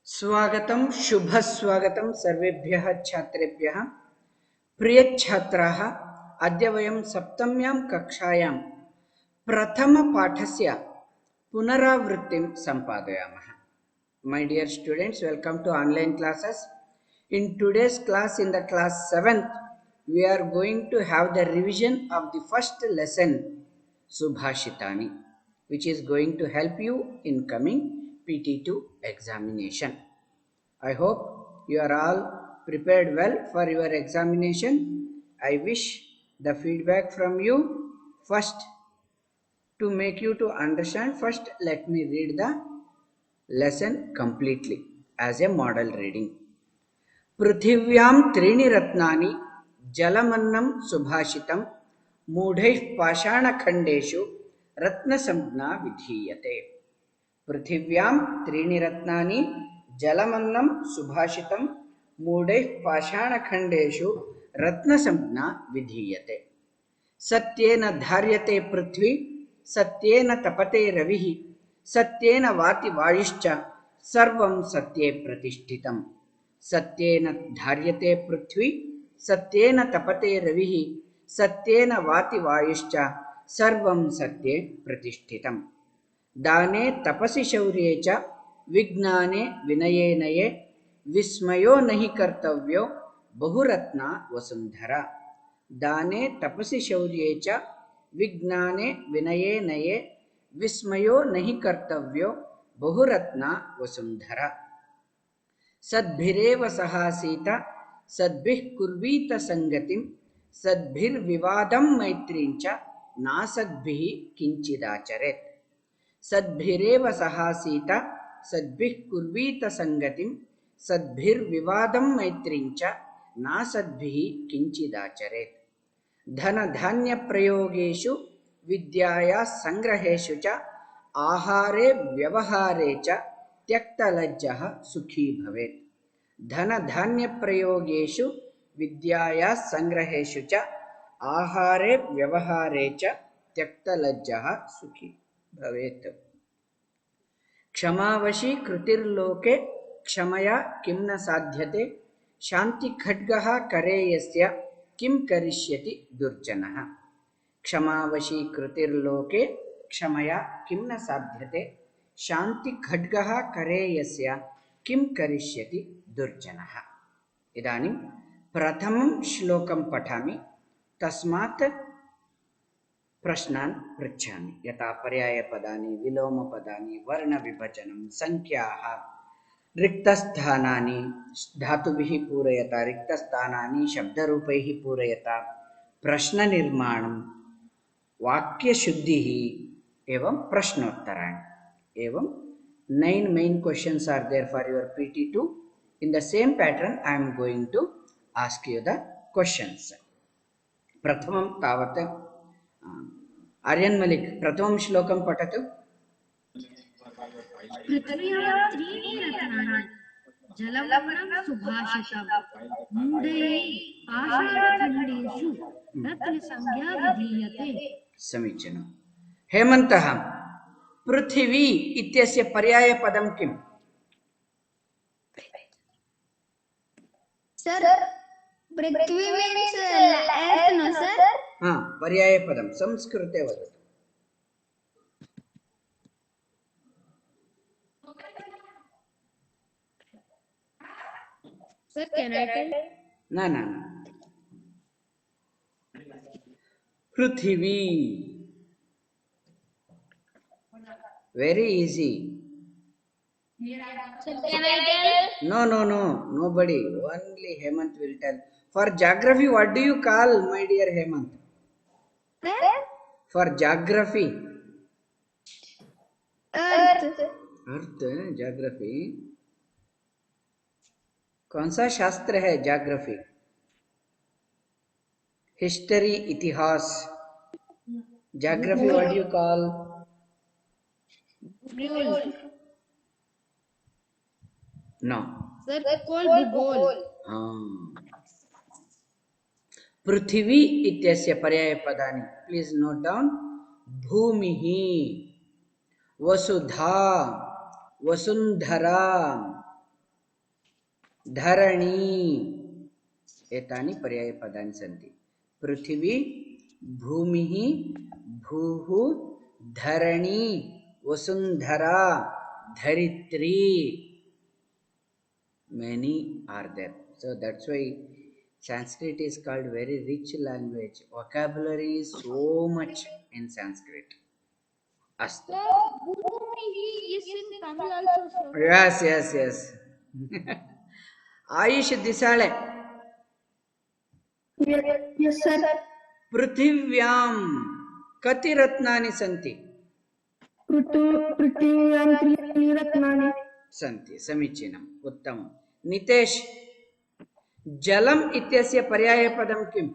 स्वागतं शुभस्वागतं सर्वेभ्यः छात्रेभ्यः। प्रियछात्राः, अद्य वयं सप्तम्यां कक्षायां प्रथमपाठस्य पुनरावृत्तिं सम्पादयामः। My dear students, welcome to online classes. In today's class, in the class 7th, we are going to have the revision of the first lesson, Subhashitani, which is going to help you in coming PT2 examination. I hope you are all prepared well for your examination. I wish the feedback from you. First, to make you to understand, first let me read the lesson completely as a model reading. पृथिव्यां त्रीणि रत्नानि जलमन्नं सुभाषितं मूढैः पाषाणखण्डेषु रत्नसंज्ञा विधीयते। पृथिव्यां त्रीणि रत्नानि जलमन्नं सुभाषितं मूढैः पाषाणखण्डेषु रत्नसंज्ञा विधीयते। सत्येन धार्यते पृथ्वी, सत्येन तपते रविः, सत्येन वाति वायुश्च सर्वं सत्ये प्रतिष्ठितम्। सत्येन धार्यते पृथ्वी, सत्येन तपते रविः, सत्येन वाति वायुश्च सर्वं सत्ये प्रतिष्ठितम्। दाने तपसि शौर्ये च विज्ञाने विनये नये, विस्मयो नहि कर्तव्यो बहुरत्ना वसुंधरा। दाने तपसि शौर्ये च विज्ञाने विनये नये, विस्मयो नहि कर्तव्यो बहुरत्ना वसुंधरा। सद्भिरेव सहासीत सद्भिः कुर्वीत संगतिं, सद्भिर्विवादं मैत्रीं च नासद्भिः किंचिदाचरेत्। सद्भिरेव सहासीत सद्भिः कुर्वीत संगतिं, सद्भिर्विवादं मैत्रीं च नासद्भिः किंचिदाचरेत्। धन धान्य प्रयोगेषु विद्याया संग्रहेषु च आहारे व्यवहारे च त्यक्तलज्जः सुखी भवेत्। धन धान्य प्रयोगेषु विद्याया संग्रहेषु च आहारे व्यवहारे च त्यक्तलज्जः सुखी भवेत्। क्षमावशी कृतिर्लोके क्षमया किं न साध्यते, शांति खड्गः करे यस्य किं करिष्यति दुर्जनः। क्षमावशी कृतिर्लोके क्षमया किं न साध्यते, शांति खड्गः करे यस्य किं करिष्यति दुर्जनः। इदानीं प्रथमं श्लोकं पठामि, तस्मात् प्रश्नान् पृच्छामि। यथा पर्यायपदानि, विलोमपदानि, वर्णविभजनं, संख्याः, रिक्तस्थानानि धातुभिः पूरयता, रिक्तस्थानानि शब्दरूपैः पूरयता, प्रश्ननिर्माणं, वाक्यशुद्धिः एवं प्रश्नोत्तराणि। एवं 9 main questions are there for your PT2. In the same pattern I am going to ask you the questions. प्रथमं तावत् आर्यन मलिक प्रथमं श्लोकं पठतु। पृथिव्यां त्रीणि रत्नानि जलमन्नं सुभाषितं मूढैः पाषाणखण्डेषु रत्नसंज्ञा विधीयते। समीचीनं। हेमन्तः, पृथिवी इत्यस्य पर्यायपदं किम्? सर, पृथ्वी मीन्स अर्थ नो सर? हाँ, पर्यायपदं संस्कृते वदतु। Sir can I tell? न न पृथिवी, very easy. Sir, can I tell? No, nobody, only Hemant will tell. For geography, what do you call, my dear Hemant? Sir? For geography, Earth. Earth geography कौन सा शास्त्र है? geography, history, इतिहास। geography what do you call? No. Sir call भूगोल। हाँ। पृथिवी इत्यस्य पर्यायपदानि please note down. भूमिः, वसुधा, वसुंधरा, धरणी एतानि पर्यायपदानि सन्ति पृथिवी भूमिः भूः धरणी वसुंधरा धरित्री many are there so that's why Sanskrit is called very rich language vocabulary is so much in Sanskrit astu Bhumi is in Tamil also, sir. yes Ayush Disale Yes, sir. पृथिव्यां कति रत्नानि सन्ति पृथिव्यां त्रीणि रत्नानि सन्ति समीचीनम् उत्तमं नितेश जलम् इत्यस्य पर्यायपदं किम्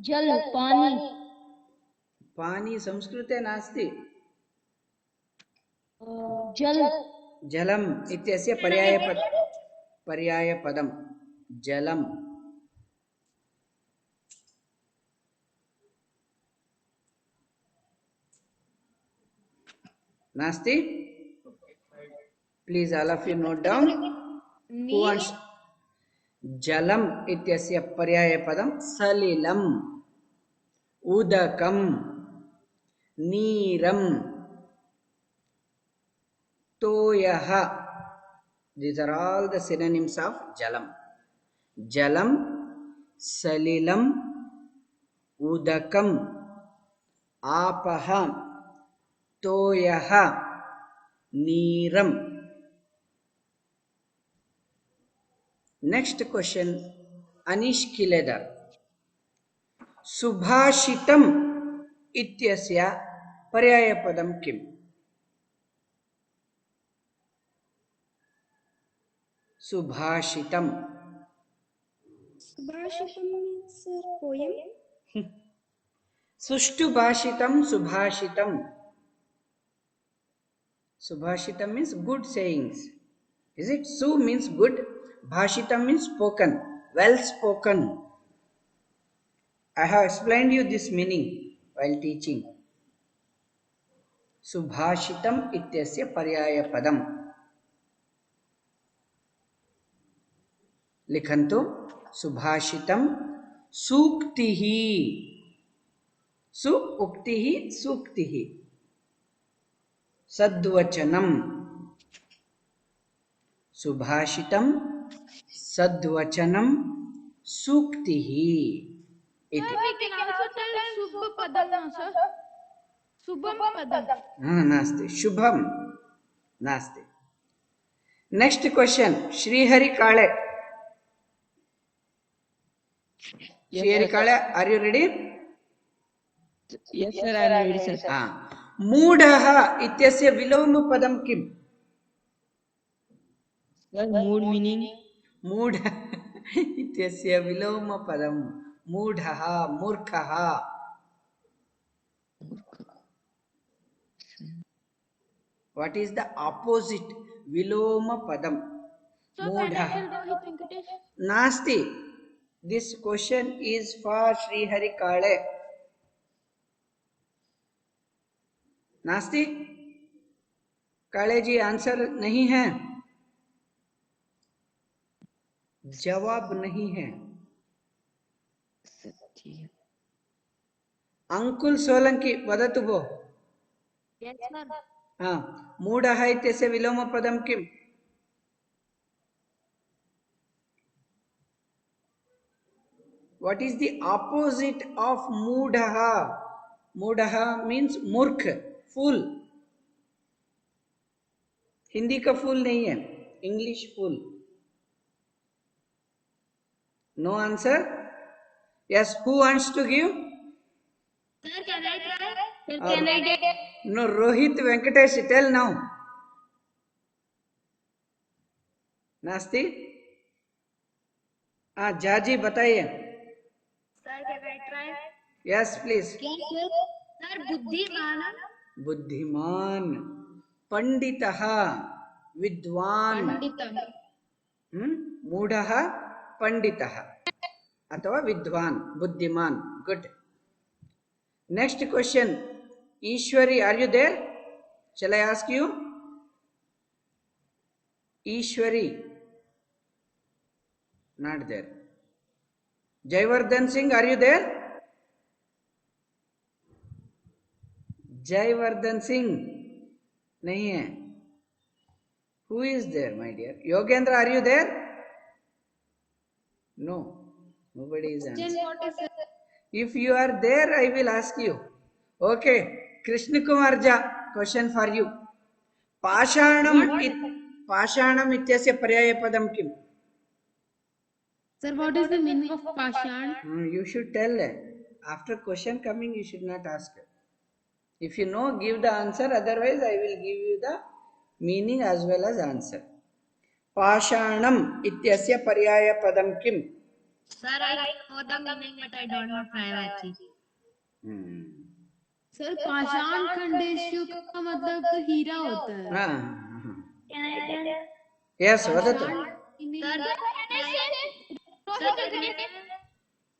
जल पानी पानी संस्कृते नास्ति जल जलम् इत्यस्य पर्यायपदं जलम् नास्ति please all of you note down who wants जलम् इत्यस्य पर्यायपदं सलिलम् उदकं नीरं तोयः these are all the synonyms of jalam jalam salilam udakam आपः तोयः नीरम नेक्स्ट क्वेश्चन अनीश किलेदर सुभाषितम इत्यस्य पर्यायपदं किम् Subhashitam Subhashitam means poem. सुष्ठुभाषितम Subhashitam Subhashitam means good sayings. Is it? Su means good. Bhashitam means spoken. Well spoken. I have explained you this meaning while teaching. Subhashitam ityasya paryaya padam. लिखन्तु सुभाषितम सूक्तिः सु उक्तिः सूक्तिः सद्वचनम सुभाषितम सद्वचनम सूक्तिः इति we can also tell Subha Padam, sir. Subham Padam. नास्ति शुभम नास्ति next question Shrihari Kale Shrihari Kale are you ready Yes, sir, I am ready, sir. मूढः इत्यस्य विलोमपदं किम् Sir, mood meaning मूढ इत्यस्य विलोमपदं मूढः मूर्खः what is the opposite विलोमपदं मूढः Rohit Venkatesh. नास्ति this question is for Shrihari काळे नास्ति काळे जी आंसर नहीं है जवाब नहीं है अंकुल सोलंकी वदतु भो Yes, sir. मूढः इत्यस्य विलोमपदं किम् what is the opposite of मूढः मूढः means मूर्ख फूल हिंदी का फूल नहीं है English fool no answer yes who wants to give Sir, can I try? Sir, can I get? No Rohit Venkatesh tell now नास्ति जाजी बताइए Sir, can I try? Yes please Sir, बुद्धिमान. बुद्धिमान पंडितः विद्वान पंडितः. मूढ़ः पंडितः अथवा विद्वान बुद्धिमान good next question Ishwari are you there shall I ask you Ishwari, not there. Jayvardhan Singh, are you there? Jayvardhan Singh, nahi hai. Who is there, my dear? Yogendra, are you there? No, nobody is answering. If you are there, I will ask you. Okay, Krishna Kumar Jha, question for you. Pashanam ityasya paryaya padam kim? Sir, what is the meaning of Pashan? You should tell. After question coming, you should not ask. If you know, give the answer. Otherwise, I will give you the meaning as well as answer. Pashanam ityasya paryaya padam kim? Sir, I know the meaning, but I don't know privacy. Sir पाषाण खंडेशु का मतलब तो हीरा होता है. Can I tell? Yes, vadatu.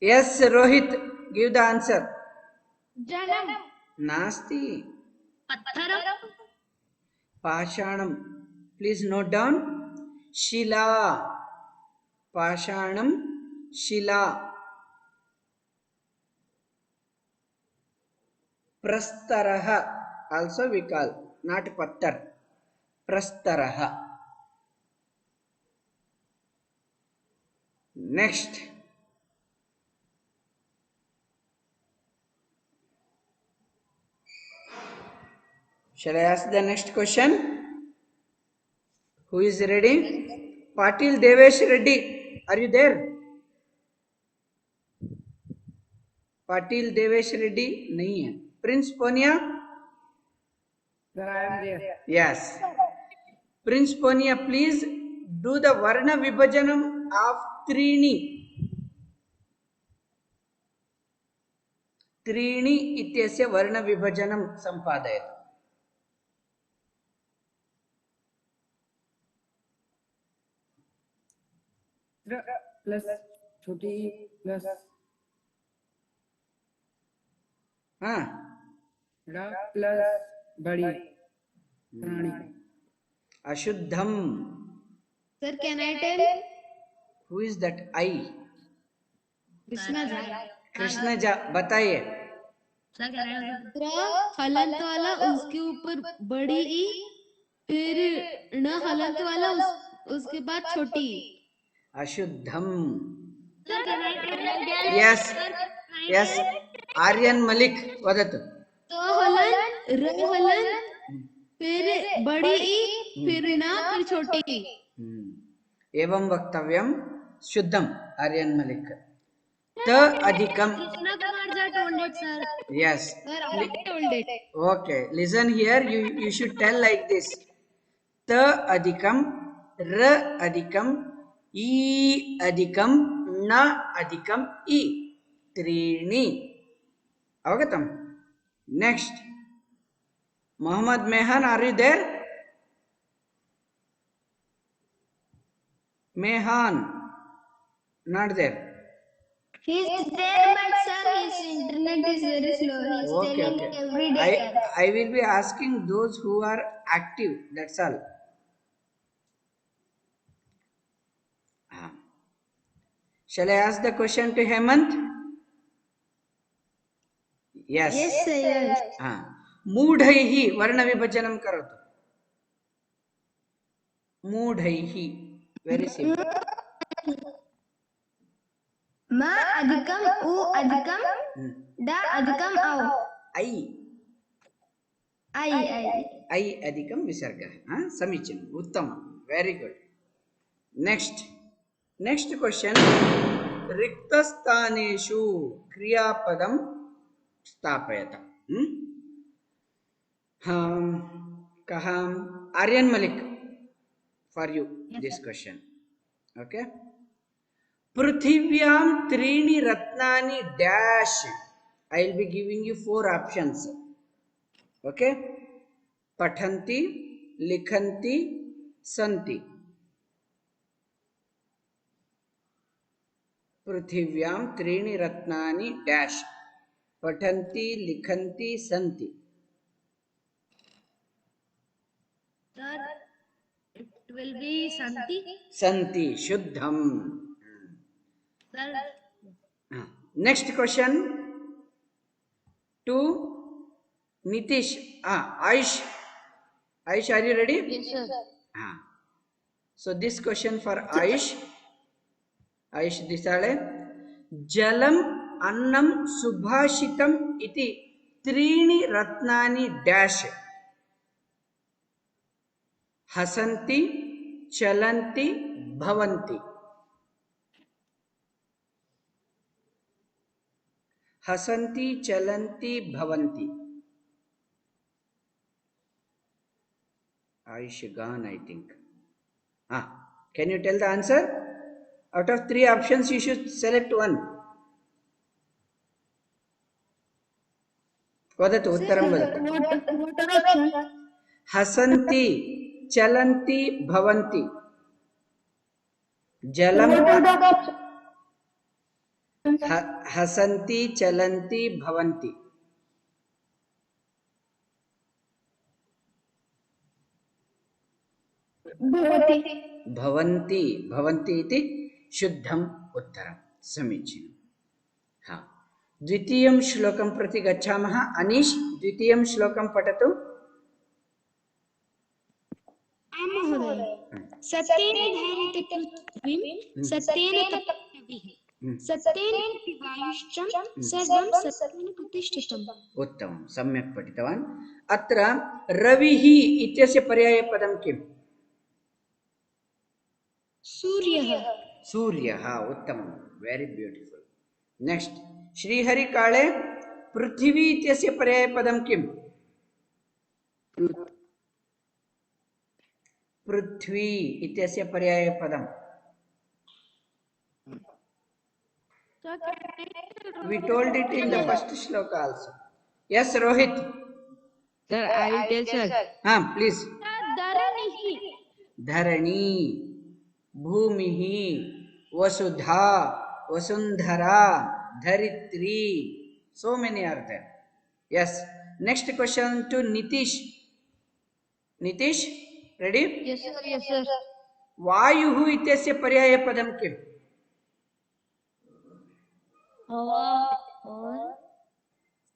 Yes, Rohit, give the answer. जन्म. Nasti. Patharam. Pashanam. Please note down. Shila. Pashanam. Shila. Prastaraha. Also we call. Not pattar. Prastaraha. Next. Shall I ask the next question? Who is ready? Patil Devesh Reddy. Are you there? Patil Devesh Reddy? Nahi hai. Prince Ponia? Sir, I am there. Yes. Prince Ponia, please do the Varna Vibhajanam of Trini. Trini ityasya Varna Vibhajanam sampadayatu. Plus छोटी plus हाँ. रा plus बड़ी प्राणी. Ashuddham. Sir can I tell? Who is that I? Krishna Jha. Krishna Jha, बताइए. Sir, can I tell? हलंत वाला उसके ऊपर बड़ी ई, फिर न हलंत वाला उसके बाद छोटी. Ashuddham. Sir, can I tell? Yes. Yes. Aryan Malik. Vadatu. तो हलंत, र हलंत, फिर बड़ी ई, फिर न, फिर छोटी. एवं वक्तव्यम शुद्धम. आर्यन मलिक. त अधिकम. Krishna Kumar Jha told it, sir. Yes. Sir I told it. Okay. Listen here. You should tell like this. त अधिकम, र अधिकम, ई अधिकम, न अधिकम ई. त्रीणि. अवगतम? Next. Muhammad Mehan, are you there? Mehan. Not there. He's there, but sir, his internet is very slow. He's Okay, telling okay. every day. I will be asking those who are active. That's all. Shall I ask the question to Hemant? Yes. Yes, sir. Yes. मूढ़ैहि वर्ण विभजनम करोतु. मूढ़ैहि. Very simple. Ma adhikam, u adhikam, da adhikam, au. I. I अधिकम विसर्ग. समीचीनम. उत्तम. Very good. Next question. रिक्त स्थानेषु क्रियापदम स्थापयत. कहाँ? Aryan Malik, for you this question. Okay. पृथिव्याम त्रीणि रत्नानि dash. I will be giving you 4 options. Okay. पठन्ति, लिखन्ति, सन्ति. पृथिव्याम त्रीणि रत्नानि dash. पठन्ति, लिखन्ति, सन्ति. Sir, it will be Santi. Santi, Shuddham. Sir, Next question to Nitish. Aish. Aish, are you ready? yes sir. So this question for Aish. Aish Disale. Jalam annam subhashitam iti त्रीणि रत्नानि dash. हसन्ति चलन्ति भवन्ति. हसन्ति चलन्ति भवन्ति. Aish gone, I think. Can you tell the answer? Out of 3 options, you should select one. वदतु उत्तरं वदतु. What are options? हसन्ति चलन्ति भवन्ति. जलम हसन्ति चलन्ति भवन्ति. भवन्ति भवन्ति इति शुद्धम उत्तरं. समीचीनं. द्वितीयं श्लोकं प्रति गच्छामः. अनीश, द्वितीयं श्लोकं पठतु. सत्येन धारयते पृथ्वीं सत्येन तपति सत्येन वायुश्च सर्वं सत्येन प्रतिष्ठितम्. उत्तमं, सम्यक् पठितवान्. अत्र रविः इत्यस्य पर्यायपदं किम्? सूर्यः. सूर्यः. उत्तमं, वेरी ब्यूटिफुल. नेक्स्ट, श्रीहरि काळे, पृथिवी इत्यस्य पर्यायपदं किम्? पृथ्वी इत्यस्य पर्यायपदं. We told it in the first shloka also. Yes, Rohit. Sir, I will tell sir. Please. धरणिः. धरणी, भूमिः, वसुधा, वसुंधरा, धरित्री. So many are there. Yes. Next question to Nitish. Nitish, ready? Yes sir. Yes sir. वायुः इत्यस्य पर्यायपदं किम्? हवा.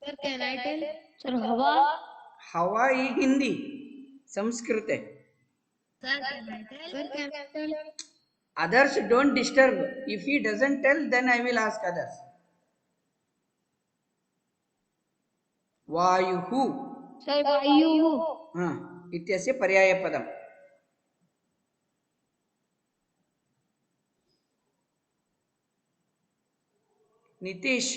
Sir, can I tell? Sir, हवा. हवा ही हिंदी, संस्कृत है. Sir, can I tell? Sir, can I tell? Others don't disturb. If he doesn't tell, then I will ask others. वायुः. Sir, वायुः. इत्यस्य पर्यायपदम्. Nitish.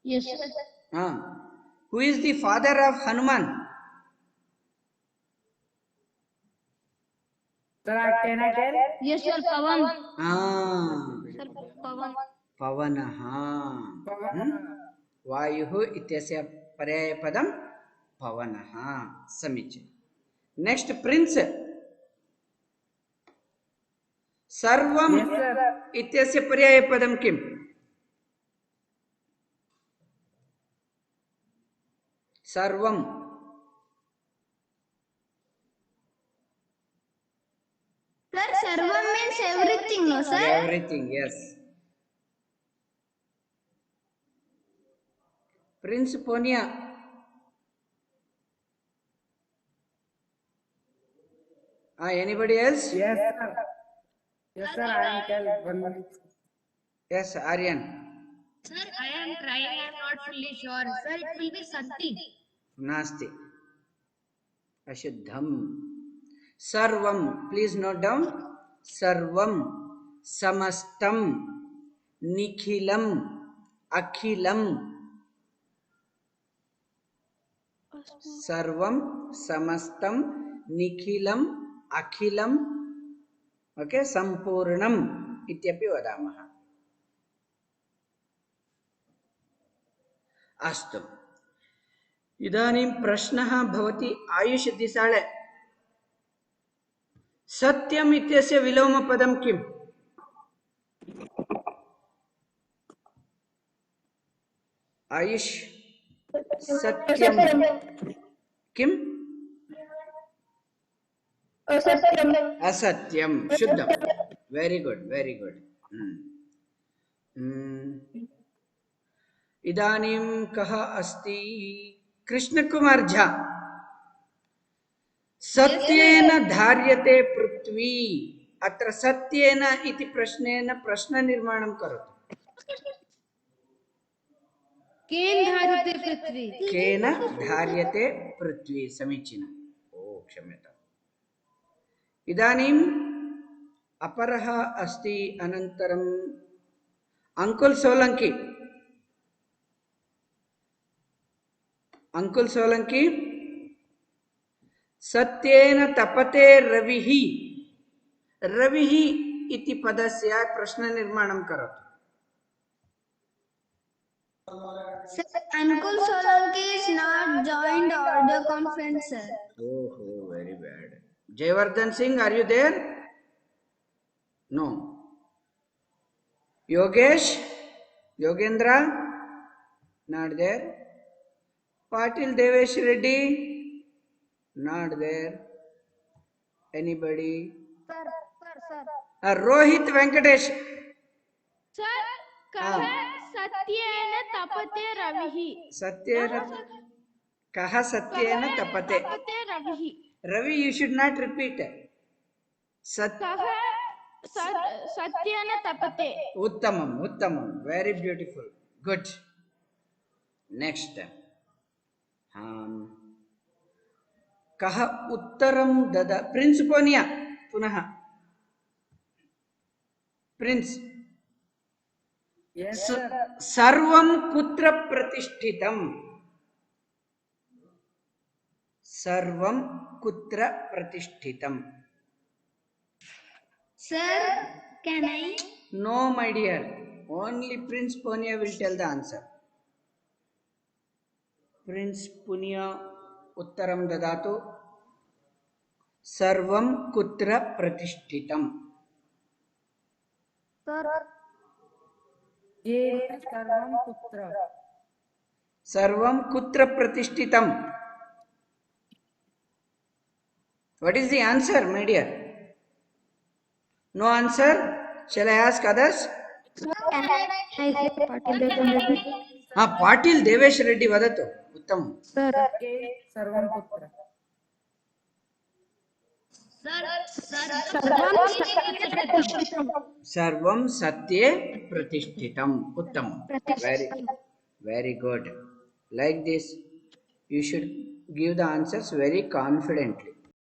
Yes sir. Who is the father of Hanuman? Can I tell? Yes sir. Pavan. Sir, Pavan. पवनः. वायुः इत्यस्य पर्यायपदं पवनः. समीचीनं. Next, Prince. सर्वम् इत्यस्य पर्यायपदं किम्? सर्वं. Sir, sarvam means everything, no sir? Everything, yes. Prince Ponia. Anybody else? Yes, sir. Yes, sir. I will tell 1 minute. Yes, Aryan. Sir, I am trying. I am not fully sure. Sir, it will be Santi. Nasti. Ashuddham. Sarvam. Please note down. Sarvam. Samastam. Nikhilam. Akhilam. Sarvam. Samastam. Nikhilam. Akhilam. Okay. Sampurnam. Ityapi vadamaha. अस्तु. इदानीं प्रश्नः भवति आयुष दिसाळे. सत्यम् इत्यस्य विलोमपदं किम्? आयुष, सत्यं किम्? असत्यम असत्यम शुद्धम वेरी गुड इदानीं कः अस्ति कृष्ण कुमार झा सत्येन धार्यते पृथ्वी अत्र सत्येन इति प्रश्नेन प्रश्ननिर्माणं करोतु केन धार्यते पृथ्वी केन धार्यते पृथ्वी समीचीनम् ओ क्षम्यताम् इदानीम् अपरः अस्ति अनन्तरम् अंकुल सोलंकी सत्येन तपते रविः रविः इति पदस्य प्रश्ननिर्माणं करोतु Sir, Ankul Solanki is not joined audio conference, sir. Oh, very bad. Jayavardhan Singh, are you there? No. Yogesh? Yogendra? Not there. Patil Devesh Reddy? Not there. Anybody? Sir. Rohit Venkatesh? Sir कह सत्येन तपते रविः Satyena Kaha Satyena Tapate. तपते रविः Ravi, you should not repeat. Sat कह सत्येन तपते Uttamam. Very beautiful. Good. Next. Kaha Uttaram Dada. Prince Ponia. Punaha. Prince. Yes, sir. Sarvam Kutra Pratishtitam. Sarvam Kutra Pratishtitam. Sir, can I? No, my dear. Only Prince Ponia will tell the answer. Prince Punya Uttaram Dadatu. Sarvam Kutra Pratishtitam. Sir. ये सर्वम पुत्र Sarvam Kutra Pratishtitam. What is the answer, my dear? No answer? Shall I ask others? Can I say Patil Devesh Reddy Vadatu. Uttam. Sir. ये सर्वम पुत्र Sarvam Satye Pratishtitam. Uttam. Very good. Like this, you should give the answers very confidently.